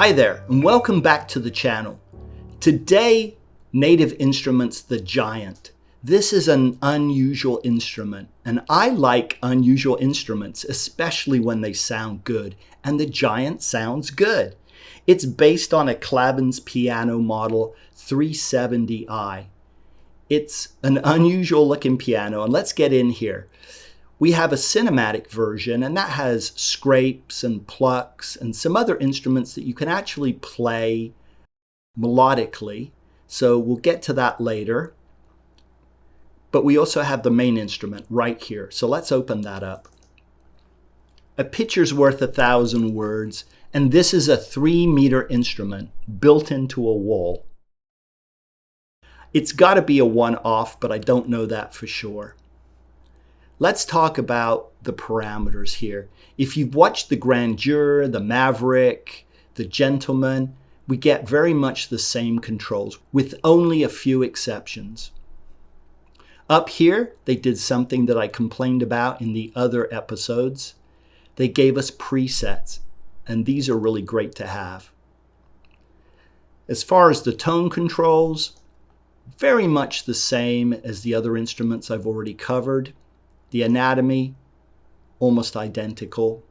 Hi there, and welcome back to the channel. Today, Native Instruments the Giant. This is an unusual instrument, and I like unusual instruments, especially when they sound good, and the Giant sounds good. It's based on a Klabin's piano model 370i. It's an unusual looking piano, and let's get in here. We have a cinematic version, and that has scrapes and plucks and some other instruments that you can actually play melodically. So we'll get to that later. But we also have the main instrument right here. So let's open that up. A picture's worth 1,000 words, and this is a 3-meter instrument built into a wall. It's got to be a one-off, but I don't know that for sure. Let's talk about the parameters here. If you've watched the Grandeur, the Maverick, the Gentleman, we get very much the same controls with only a few exceptions. Up here, they did something that I complained about in the other episodes. They gave us presets, and these are really great to have. As far as the tone controls, very much the same as the other instruments I've already covered. The anatomy, almost identical.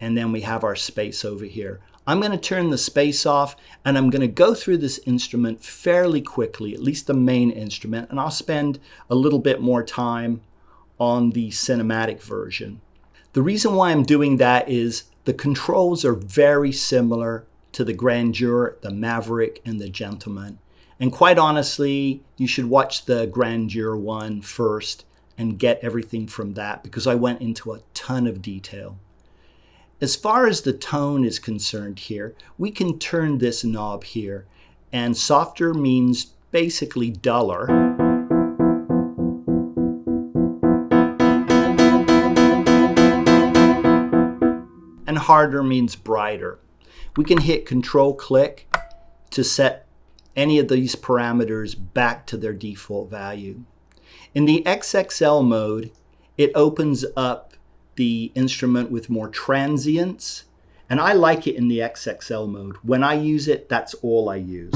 And then we have our space over here. I'm going to turn the space off, and I'm going to go through this instrument fairly quickly, at least the main instrument, and I'll spend a little bit more time on the cinematic version. The reason why I'm doing that is the controls are very similar to the Grandeur, the Maverick, and the Gentleman. And quite honestly, you should watch the Grandeur one first and get everything from that, because I went into a ton of detail. As far as the tone is concerned here, we can turn this knob here, and softer means basically duller. And harder means brighter. We can hit Control-click to set any of these parameters back to their default value. In the XXL mode, it opens up the instrument with more transients, and I like it in the XXL mode. When I use it, that's all I use.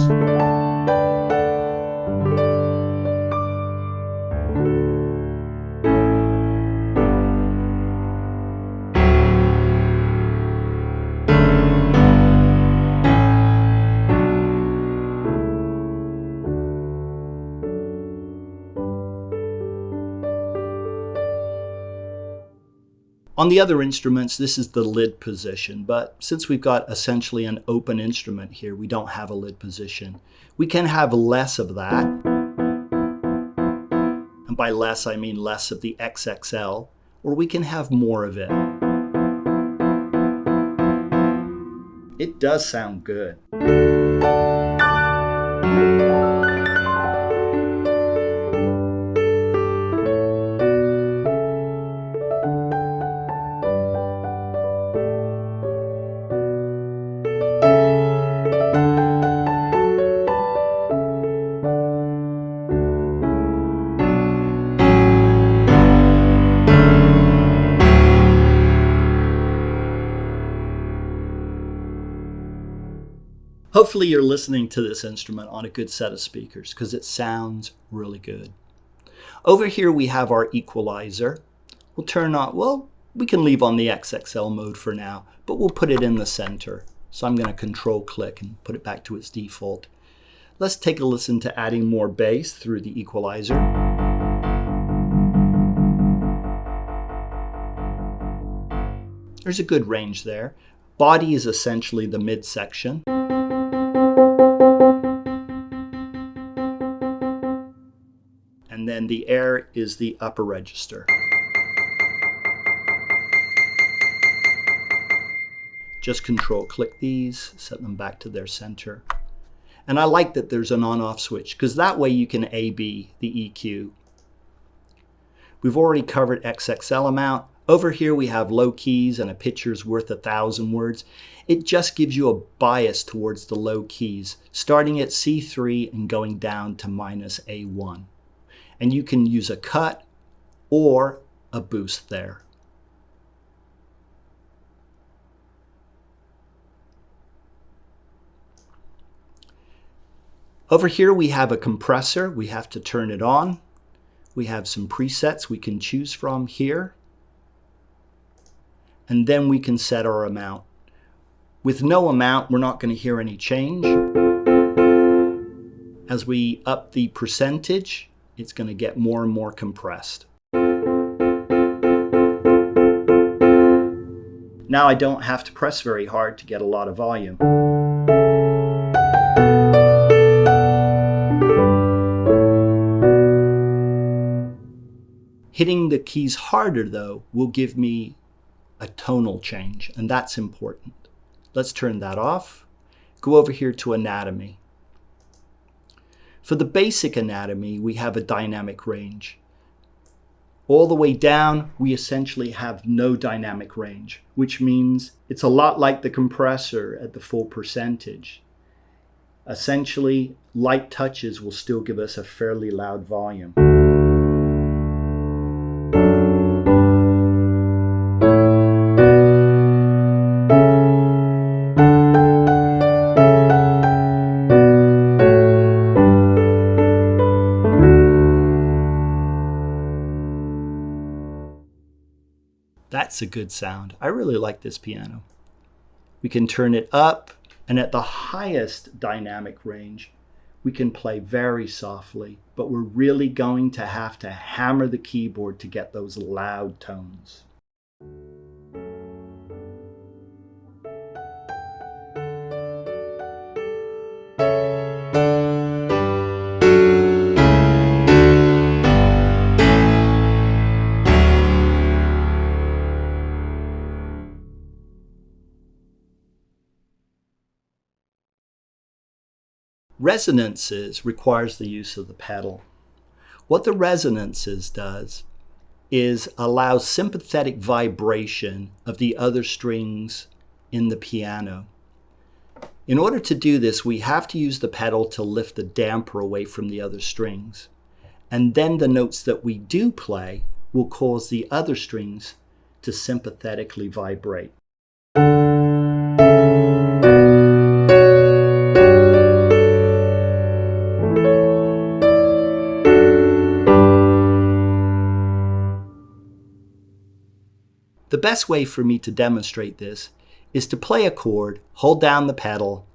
On the other instruments, this is the lid position, but since we've got essentially an open instrument here, we don't have a lid position. We can have less of that, and by less I mean less of the XXL, or we can have more of it. It does sound good. Hopefully you're listening to this instrument on a good set of speakers, because it sounds really good. Over here we have our equalizer. We'll turn on, well, we can leave on the XXL mode for now, but we'll put it in the center. So I'm going to Control-click and put it back to its default. Let's take a listen to adding more bass through the equalizer. There's a good range there. Body is essentially the midsection. And then the air is the upper register. Just Control-click these, set them back to their center. And I like that there's an on-off switch, because that way you can A/B the EQ. We've already covered XXL amount. Over here we have low keys and a picture's worth 1,000 words. It just gives you a bias towards the low keys, starting at C3 and going down to -A1. And you can use a cut or a boost there. Over here we have a compressor. We have to turn it on. We have some presets we can choose from here. And then we can set our amount. With no amount, we're not going to hear any change. As we up the percentage, it's going to get more and more compressed. Now I don't have to press very hard to get a lot of volume. Hitting the keys harder, though, will give me a tonal change, and that's important. Let's turn that off. Go over here to anatomy. For the basic anatomy, we have a dynamic range. All the way down, we essentially have no dynamic range, which means it's a lot like the compressor at the full percentage. Essentially, light touches will still give us a fairly loud volume. That's a good sound. I really like this piano. We can turn it up, and at the highest dynamic range, we can play very softly, but we're really going to have to hammer the keyboard to get those loud tones. Resonances requires the use of the pedal. What the resonances does is allow sympathetic vibration of the other strings in the piano. In order to do this, we have to use the pedal to lift the damper away from the other strings. And then the notes that we do play will cause the other strings to sympathetically vibrate. The best way for me to demonstrate this is to play a chord, hold down the pedal,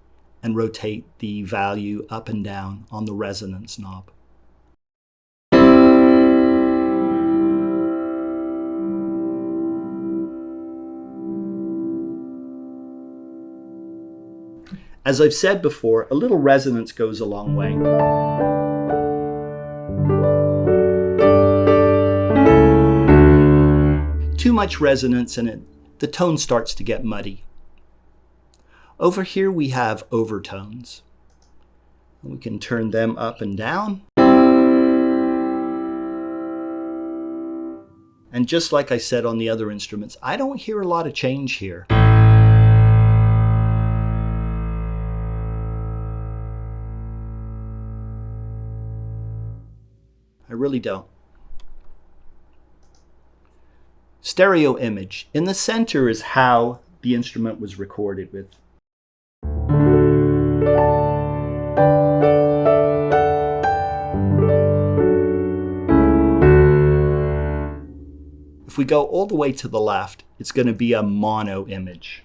and rotate the value up and down on the resonance knob. As I've said before, a little resonance goes a long way. Too much resonance and the tone starts to get muddy. Over here we have overtones. We can turn them up and down. And just like I said on the other instruments, I don't hear a lot of change here. I really don't. Stereo image. In the center is how the instrument was recorded with. If we go all the way to the left, it's going to be a mono image.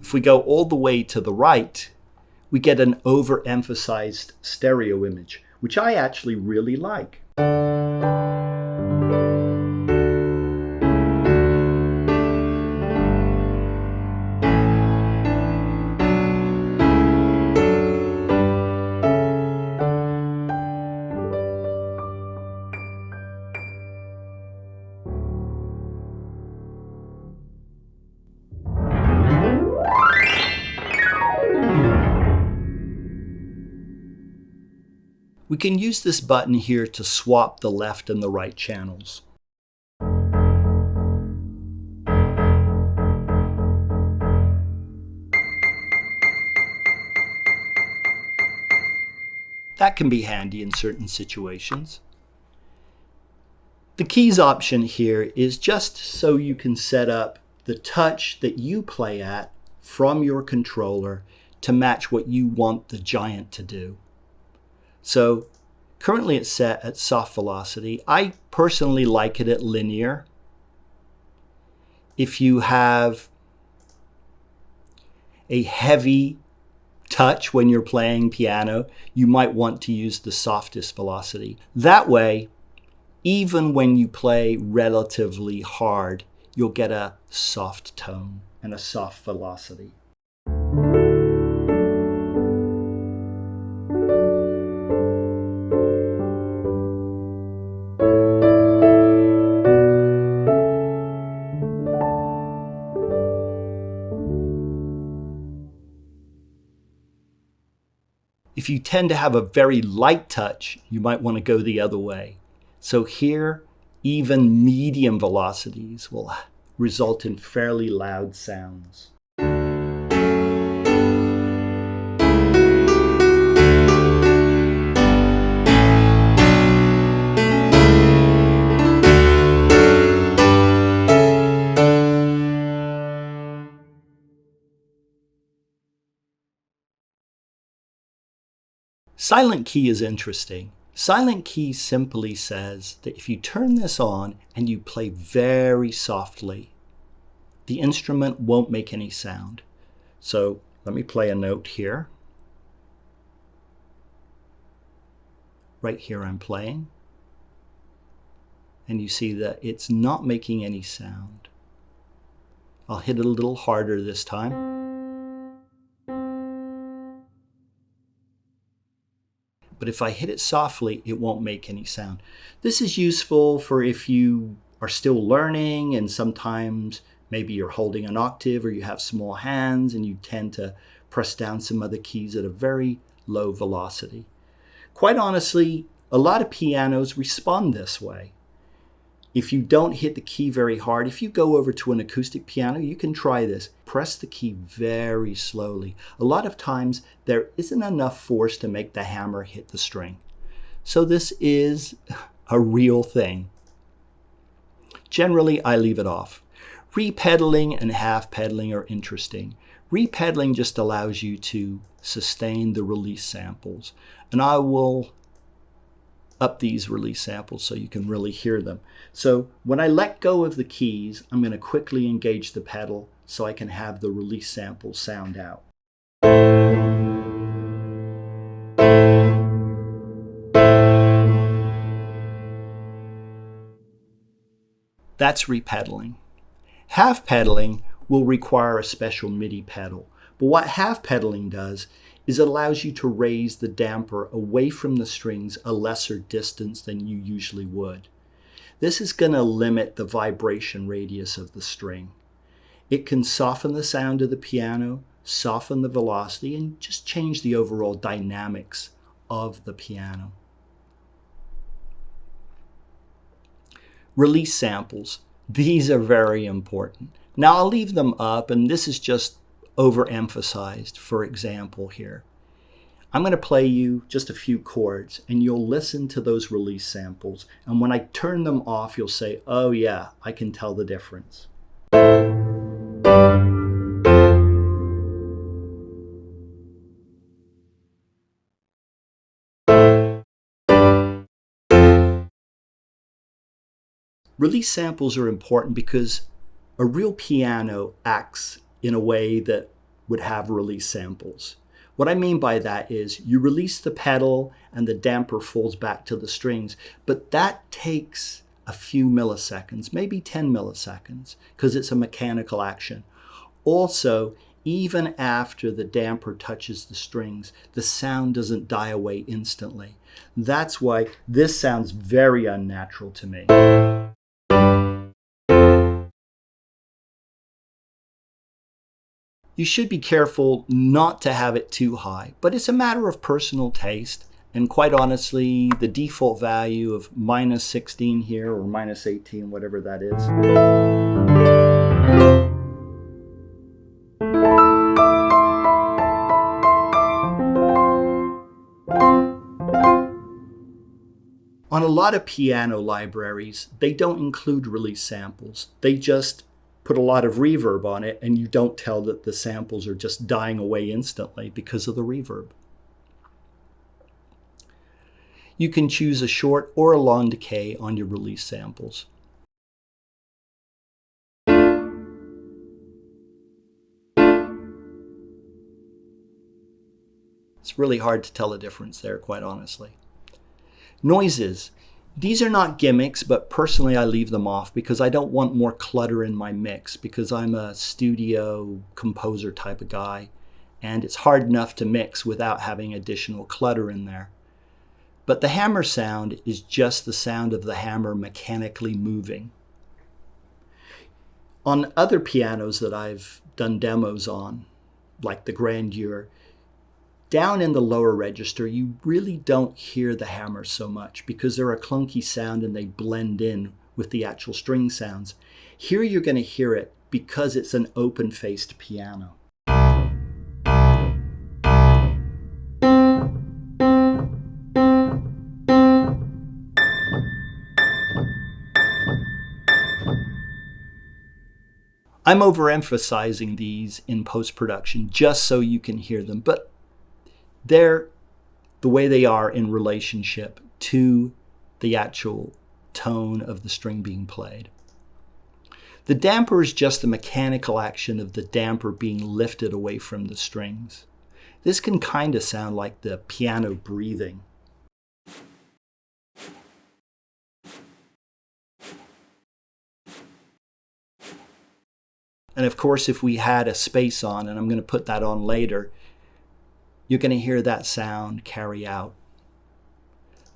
If we go all the way to the right, we get an overemphasized stereo image, which I actually really like. We can use this button here to swap the left and the right channels. That can be handy in certain situations. The keys option here is just so you can set up the touch that you play at from your controller to match what you want the giant to do. So currently it's set at soft velocity. I personally like it at linear. If you have a heavy touch when you're playing piano, you might want to use the softest velocity. That way, even when you play relatively hard, you'll get a soft tone and a soft velocity. If you tend to have a very light touch, you might want to go the other way. So here, even medium velocities will result in fairly loud sounds. Silent key is interesting. Silent key simply says that if you turn this on and you play very softly, the instrument won't make any sound. So let me play a note here. Right here I'm playing. And you see that it's not making any sound. I'll hit it a little harder this time. But if I hit it softly, it won't make any sound. This is useful for if you are still learning and sometimes maybe you're holding an octave or you have small hands and you tend to press down some other keys at a very low velocity. Quite honestly, a lot of pianos respond this way. If you don't hit the key very hard, if you go over to an acoustic piano, you can try this. Press the key very slowly. A lot of times there isn't enough force to make the hammer hit the string. So this is a real thing. Generally, I leave it off. Repedaling and half pedaling are interesting. Repedaling just allows you to sustain the release samples. And I will up these release samples so you can really hear them. So when I let go of the keys, I'm going to quickly engage the pedal so I can have the release samples sound out. That's repedaling. Half pedaling will require a special MIDI pedal, but what half pedaling does is it allows you to raise the damper away from the strings a lesser distance than you usually would. This is going to limit the vibration radius of the string. It can soften the sound of the piano, soften the velocity, and just change the overall dynamics of the piano. Release samples. These are very important. Now I'll leave them up, and this is just overemphasized. For example here, I'm going to play you just a few chords and you'll listen to those release samples, and when I turn them off you'll say, oh yeah, I can tell the difference. Release samples are important because a real piano acts in a way that would have release samples. What I mean by that is you release the pedal and the damper falls back to the strings, but that takes a few milliseconds, maybe 10 milliseconds, because it's a mechanical action. Also, even after the damper touches the strings, the sound doesn't die away instantly. That's why this sounds very unnatural to me. You should be careful not to have it too high, but it's a matter of personal taste. And quite honestly, the default value of -16 here, or -18, whatever that is. On On a lot of piano libraries, they don't include release samples. They just put a lot of reverb on it, and you don't tell that the samples are just dying away instantly because of the reverb. You can choose a short or a long decay on your release samples. It's really hard to tell the difference there, quite honestly. Noises. These are not gimmicks, but personally I leave them off because I don't want more clutter in my mix, because I'm a studio composer type of guy, and it's hard enough to mix without having additional clutter in there. But the hammer sound is just the sound of the hammer mechanically moving. On other pianos that I've done demos on, like the Grandeur, down in the lower register, you really don't hear the hammer so much because they're a clunky sound and they blend in with the actual string sounds. Here you're going to hear it because it's an open-faced piano. I'm overemphasizing these in post-production just so you can hear them, but they're the way they are in relationship to the actual tone of the string being played. The damper is just the mechanical action of the damper being lifted away from the strings. This can kind of sound like the piano breathing. And of course, if we had a space on, and I'm going to put that on later, you're going to hear that sound carry out.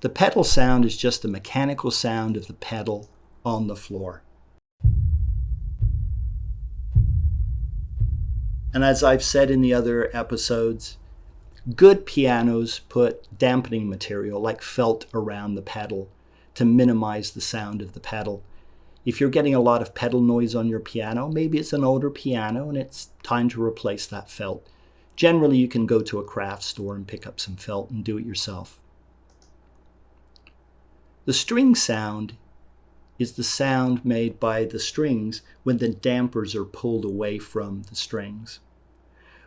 The pedal sound is just the mechanical sound of the pedal on the floor. And as I've said in the other episodes, good pianos put dampening material like felt around the pedal to minimize the sound of the pedal. If you're getting a lot of pedal noise on your piano, maybe it's an older piano and it's time to replace that felt. Generally, you can go to a craft store and pick up some felt and do it yourself. The string sound is the sound made by the strings when the dampers are pulled away from the strings.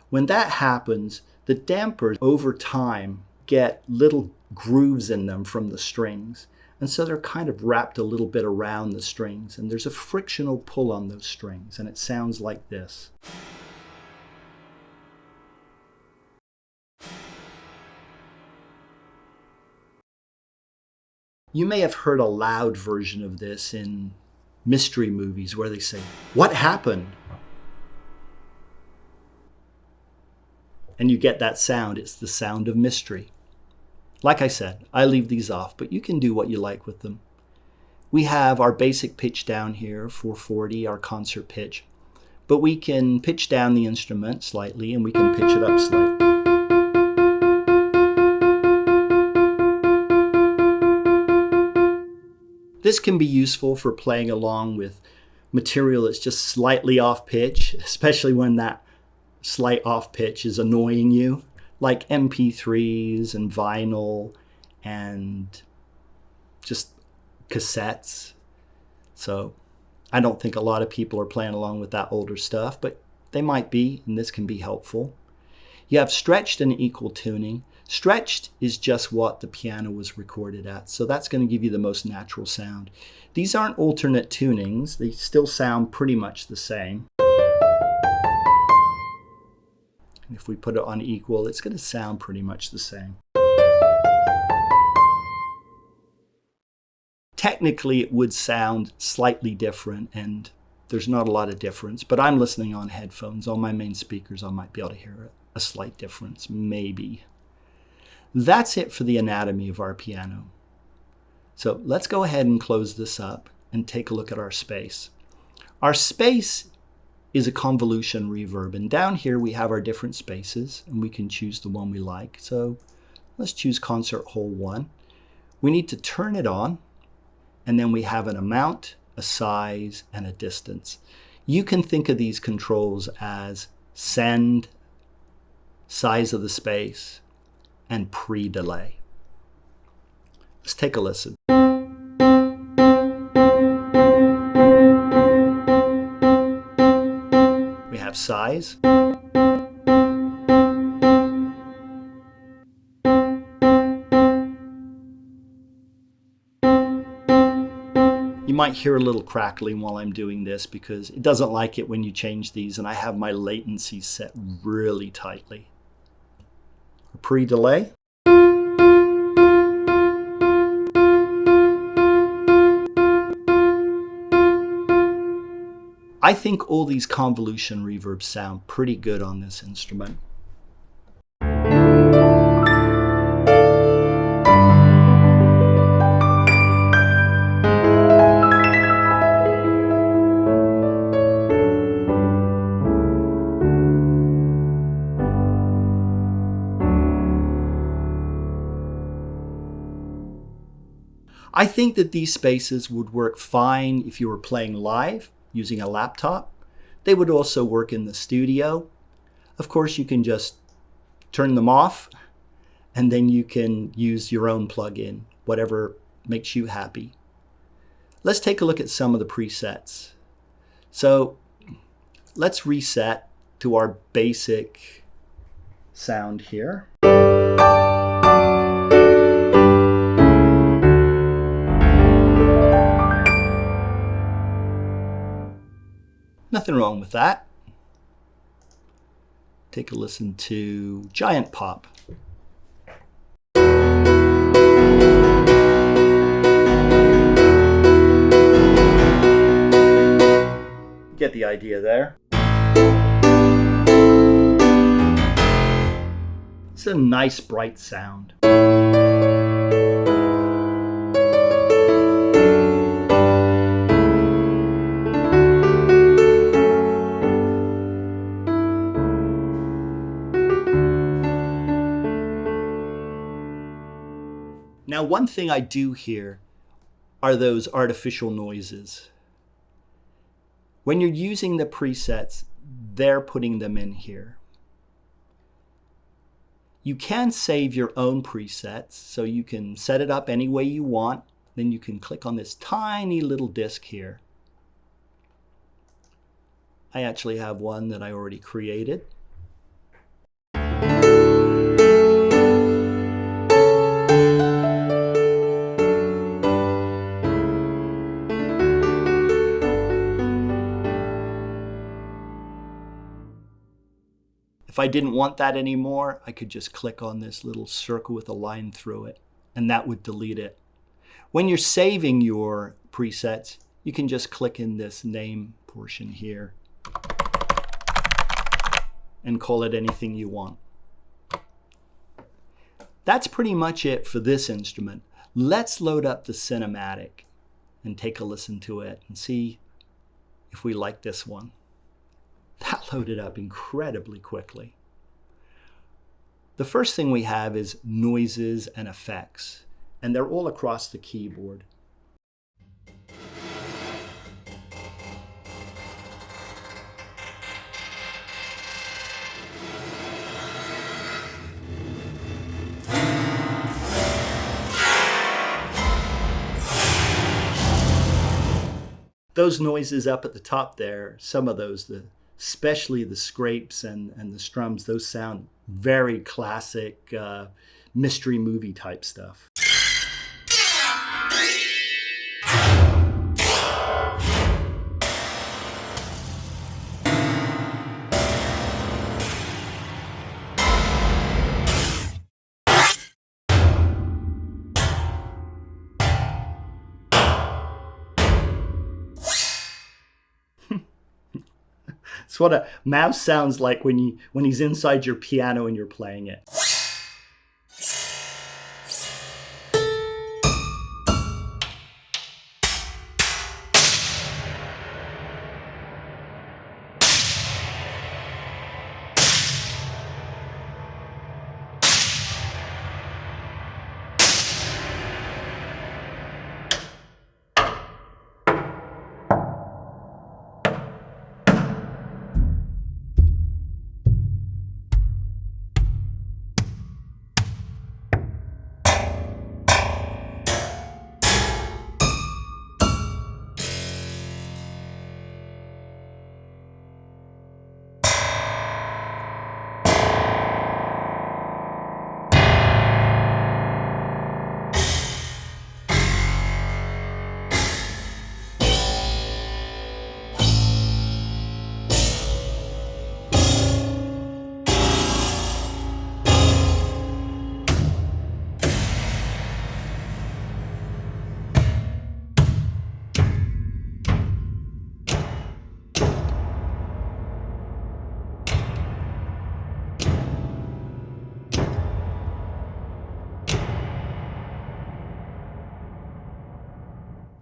When that happens, the dampers over time get little grooves in them from the strings. And so they're kind of wrapped a little bit around the strings, and there's a frictional pull on those strings, and it sounds like this. You may have heard a loud version of this in mystery movies where they say, "What happened?" And you get that sound. It's the sound of mystery. Like I said, I leave these off, but you can do what you like with them. We have our basic pitch down here, 440, our concert pitch, but we can pitch down the instrument slightly and we can pitch it up slightly. This can be useful for playing along with material that's just slightly off pitch, especially when that slight off pitch is annoying you, like MP3s and vinyl and just cassettes. So I don't think a lot of people are playing along with that older stuff, but they might be, and this can be helpful. You have stretched and equal tuning. Stretched is just what the piano was recorded at, so that's going to give you the most natural sound. These aren't alternate tunings. They still sound pretty much the same. And if we put it on equal, it's going to sound pretty much the same. Technically, it would sound slightly different, and there's not a lot of difference, but I'm listening on headphones. On my main speakers, I might be able to hear a slight difference, maybe. That's it for the anatomy of our piano. So let's go ahead and close this up and take a look at our space. Our space is a convolution reverb, and down here we have our different spaces, and we can choose the one we like. So let's choose Concert Hall 1. We need to turn it on, and then we have an amount, a size, and a distance. You can think of these controls as send, size of the space, and pre-delay. Let's take a listen. have size. You might hear a little crackling while I'm doing this because it doesn't like it when you change these, and I have my latency set really tightly. A pre-delay. I think all these convolution reverbs sound pretty good on this instrument. I think that these spaces would work fine if you were playing live using a laptop. They would also work in the studio. Of course, you can just turn them off, and then you can use your own plugin, whatever makes you happy. Let's take a look at some of the presets. So let's reset to our basic sound here. Nothing wrong with that. Take a listen to Giant Pop. Get the idea there. It's a nice bright sound. Now, one thing I do hear are those artificial noises. When you're using the presets, they're putting them in here. You can save your own presets, so you can set it up any way you want. Then you can click on this tiny little disc here. I actually have one that I already created. If I didn't want that anymore, I could just click on this little circle with a line through it, and that would delete it. When you're saving your presets, you can just click in this name portion here and call it anything you want. That's pretty much it for this instrument. Let's load up the cinematic and take a listen to it and see if we like this one. That loaded up incredibly quickly. The first thing we have is noises and effects, and they're all across the keyboard. Those noises up at the top there, some of those, especially the scrapes and the strums, those sound very classic mystery movie type stuff. It's what a mouse sounds like when he's inside your piano and you're playing it.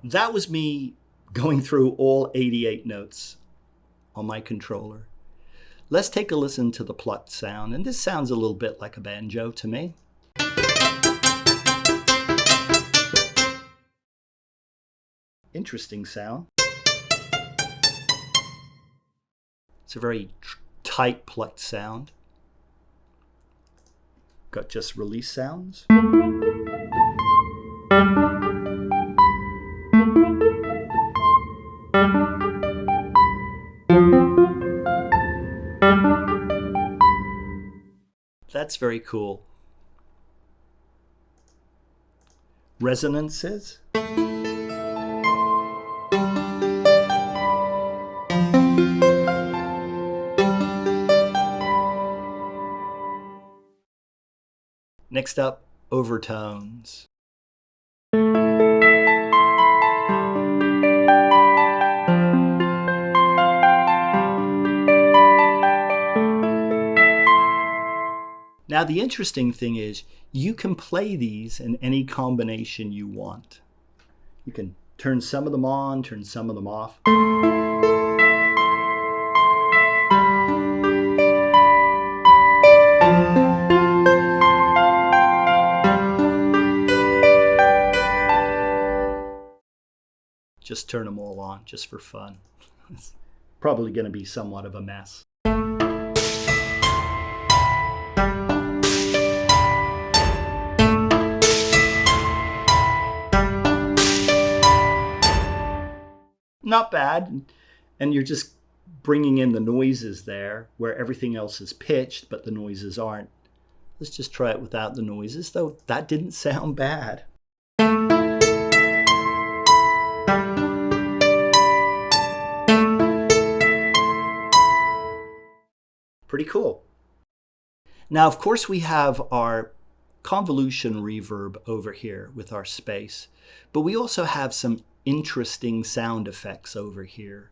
That was me going through all 88 notes on my controller. Let's take a listen to the plucked sound, and this sounds a little bit like a banjo to me. Interesting sound. It's a very tight plucked sound. Got just release sounds. That's very cool. Resonances. Next up, overtones. Now, the interesting thing is you can play these in any combination you want. You can turn some of them on, turn some of them off. Just turn them all on, just for fun. It's probably going to be somewhat of a mess. Not bad. And you're just bringing in the noises there where everything else is pitched, but the noises aren't. Let's just try it without the noises, though that didn't sound bad. Pretty cool. Now, of course, we have our convolution reverb over here with our space, but we also have some interesting sound effects over here.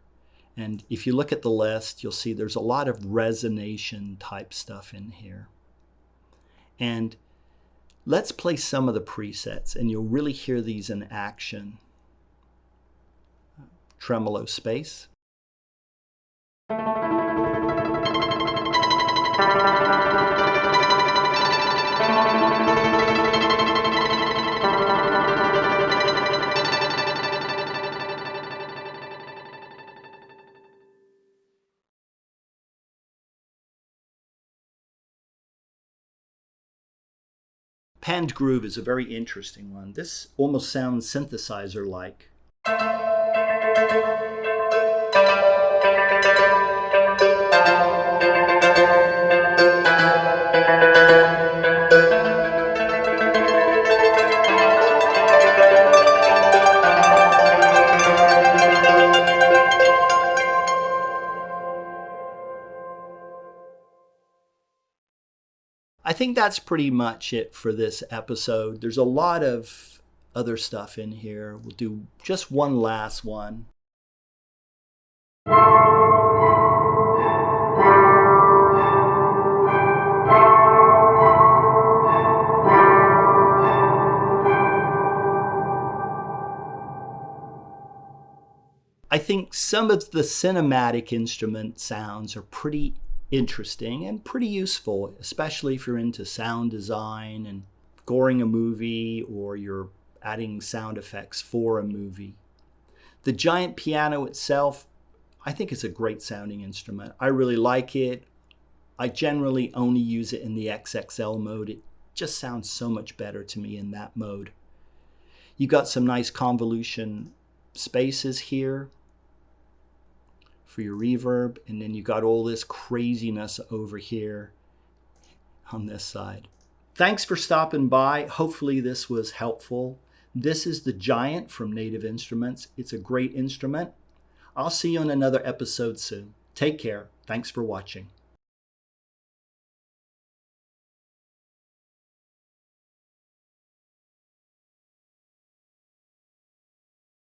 And if you look at the list, you'll see there's a lot of resonation type stuff in here. And let's play some of the presets, and you'll really hear these in action. Tremolo space. Panned groove is a very interesting one. This almost sounds synthesizer-like. I think that's pretty much it for this episode. There's a lot of other stuff in here. We'll do just one last one. I think some of the cinematic instrument sounds are pretty interesting and pretty useful, especially if you're into sound design and scoring a movie or you're adding sound effects for a movie. The giant piano itself, I think it's a great sounding instrument. I really like it. I generally only use it in the XXL mode. It just sounds so much better to me in that mode. You got some nice convolution spaces here for your reverb, and then you got all this craziness over here on this side. Thanks for stopping by. Hopefully this was helpful. This is the Giant from Native Instruments. It's a great instrument. I'll see you on another episode soon. Take care. Thanks for watching.